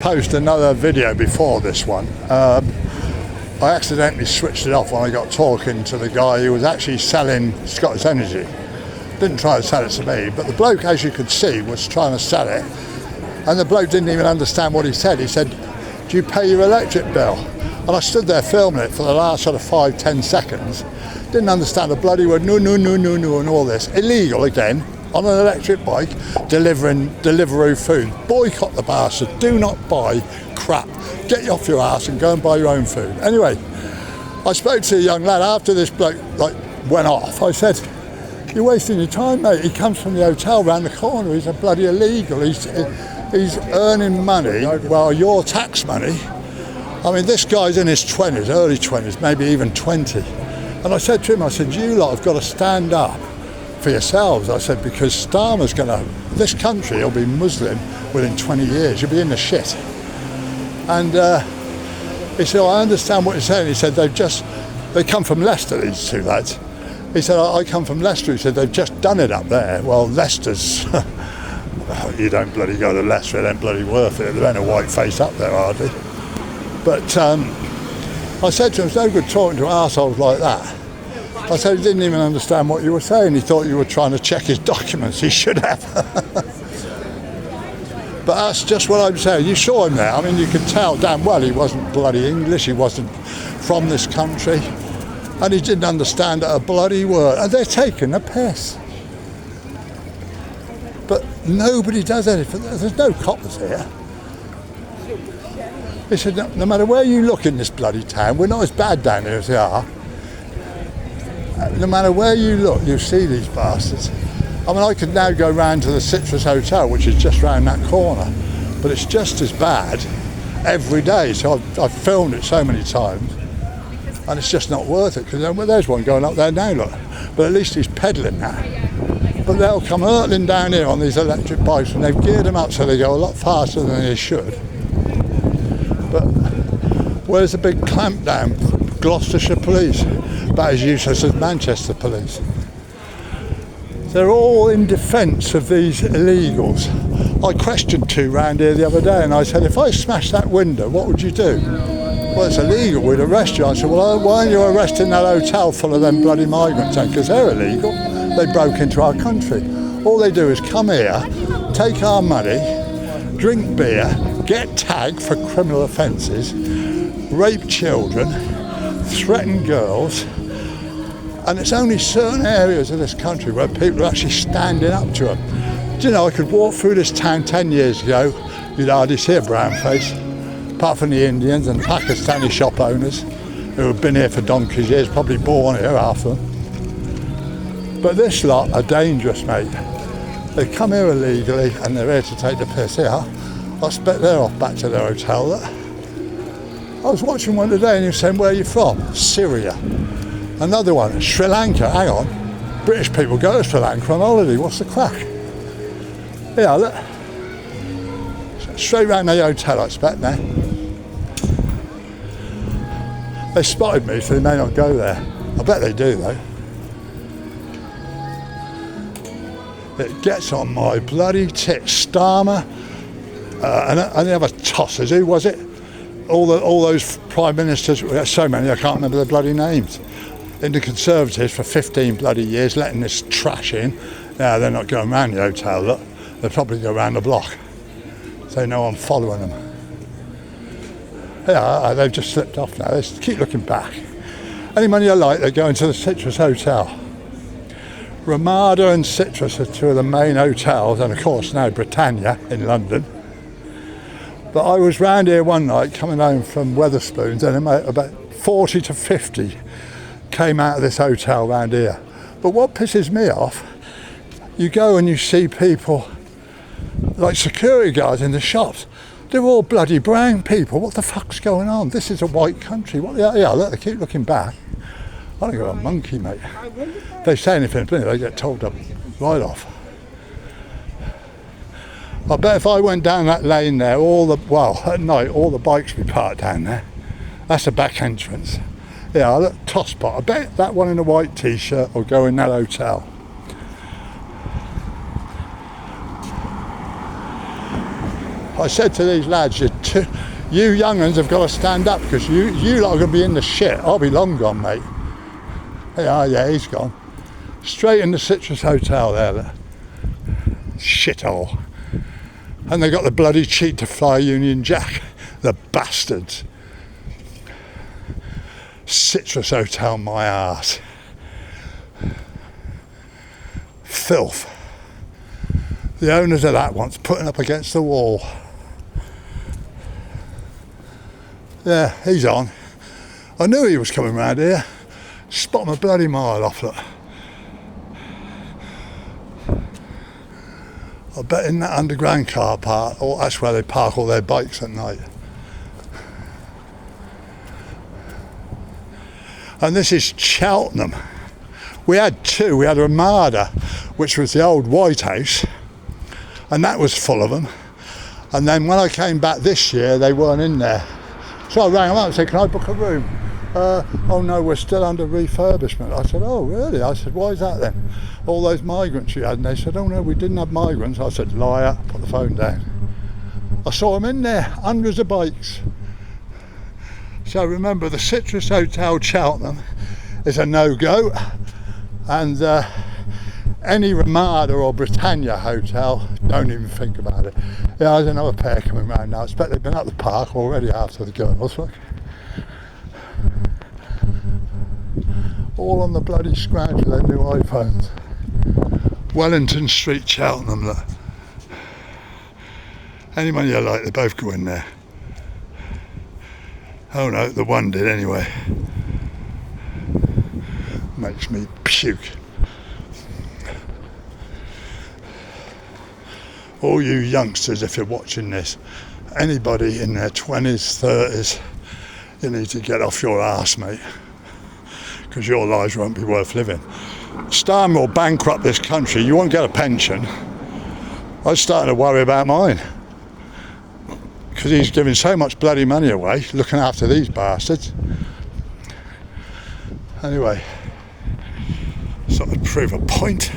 Post another video before this one. I accidentally switched it off when I got talking to the guy who was actually selling Scottish Energy. Didn't try to sell it to me, but the bloke, as you could see, was trying to sell it, and the bloke didn't even understand what he said. He said, "Do you pay your electric bill?" And I stood there filming it for the last sort of 5-10 seconds. Didn't understand a bloody word. No, and all this. Illegal again. On an electric bike, delivering Deliveroo food. Boycott the bastard. Do not buy crap. Get you off your ass and go and buy your own food. Anyway, I spoke to a young lad after this bloke went off. I said, "You're wasting your time, mate. He comes from the hotel round the corner. He's a bloody illegal. He's earning money, well, your tax money." I mean, this guy's in his 20s, early 20s, maybe even 20. And I said to him, "You lot have got to stand up for yourselves." I said, because Starmer's this country will be Muslim within 20 years. You'll be in the shit. And he said, "I understand what you're saying." He said, they come from Leicester, these two lads. He said, I come from Leicester." He said, "They've just done it up there." Well, Leicester's, you don't bloody go to Leicester, it ain't bloody worth it. There ain't a white face up there hardly. But I said to him, "It's no good talking to arseholes like that." I said, "He didn't even understand what you were saying. He thought you were trying to check his documents. He should have." But that's just what I'm saying. You saw him there. I mean, you could tell damn well he wasn't bloody English. He wasn't from this country. And he didn't understand a bloody word. And they're taking the piss. But nobody does anything. There's no coppers here. He said, no matter where you look in this bloody town, we're not as bad down here as they are. No matter where you look, you see these bastards. I mean, I could now go round to the Citrus Hotel, which is just round that corner, but it's just as bad every day. So I've filmed it so many times, and it's just not worth it, because there's one going up there now, look. But at least he's peddling now. But they'll come hurtling down here on these electric bikes, and they've geared them up so they go a lot faster than they should. But where's the big clamp down? Gloucestershire police, about as useless as Manchester police. They're all in defence of these illegals. I questioned two round here the other day, and I said, "If I smashed that window, what would you do?" "Well, it's illegal, we'd arrest you." I said, "Well, why aren't you arresting that hotel full of them bloody migrants then? Because they're illegal. They broke into our country. All they do is come here, take our money, drink beer, get tagged for criminal offences, rape children, threaten girls, and it's only certain areas of this country where people are actually standing up to them." Do you know, I could walk through this town 10 years ago, you'd hardly see a brown face, apart from the Indians and Pakistani shop owners who have been here for donkey's years, probably born here, half of them. But this lot are dangerous, mate. They come here illegally and they're here to take the piss. Here, I expect they're off back to their hotel. I was watching one today and he was saying, "Where are you from?" "Syria." Another one, "Sri Lanka." Hang on. British people go to Sri Lanka on holiday. What's the crack? Yeah, look. Straight round the hotel, I expect now. They spotted me, so they may not go there. I bet they do, though. It gets on my bloody tits. Starmer and the other tossers. Who was it? All those prime ministers. There's so many, I can't remember their bloody names. In the Conservatives for 15 bloody years, letting this trash in. Now they're not going round the hotel, look. They'll probably go round the block. So no one following them. Yeah, they've just slipped off now. They keep looking back. Any money you like, they're going to the Citrus Hotel. Ramada and Citrus are two of the main hotels, and of course now Britannia in London. But I was round here one night coming home from Wetherspoons, and about 40 to 50 came out of this hotel round here. But what pisses me off, you go and you see people like security guards in the shops. They're all bloody brown people. What the fuck's going on? This is a white country. Yeah, look, they keep looking back. I think I'm a monkey, mate. If they say anything to me, they get told up right off. I bet if I went down that lane there, at night, all the bikes would be parked down there. That's the back entrance. Yeah, look, tosspot. I bet that one in a white t-shirt will go in that hotel. I said to these lads, "You're You young uns have got to stand up, because you lot are going to be in the shit. I'll be long gone, mate. Yeah, he's gone. Straight in the Citrus Hotel there. Look. Shithole. And they got the bloody cheek to fly Union Jack. The bastards. Citrus Hotel, my arse. Filth. The owners of that once putting up against the wall. Yeah, he's on. I knew he was coming round here. Spot him a bloody mile off, look. I bet in that underground car park, or that's where they park all their bikes at night. And this is Cheltenham. We had two. We had Ramada, which was the old White House, and that was full of them. And then when I came back this year, they weren't in there. So I rang them up and said, can I book a room? Oh no, we're still under refurbishment. I said, oh really? I said, why is that then? All those migrants you had. And they said, oh no, we didn't have migrants. I said, liar, put the phone down. I saw them in there, hundreds of bikes. So remember, the Citrus Hotel Cheltenham is a no-go, and any Ramada or Britannia hotel, don't even think about it. Yeah, there's another pair coming round now. I expect they've been at the park already after the girls. Look. All on the bloody scratch with their new iPhones. Wellington Street, Cheltenham, look. Anyone you like, they both go in there. Oh no, the one did anyway. Makes me puke. All you youngsters, if you're watching this, anybody in their 20s, 30s, you need to get off your arse, mate, because your lives won't be worth living. Starmer will bankrupt this country. You won't get a pension. I'm starting to worry about mine, because he's giving so much bloody money away looking after these bastards. Anyway, sort of prove a point.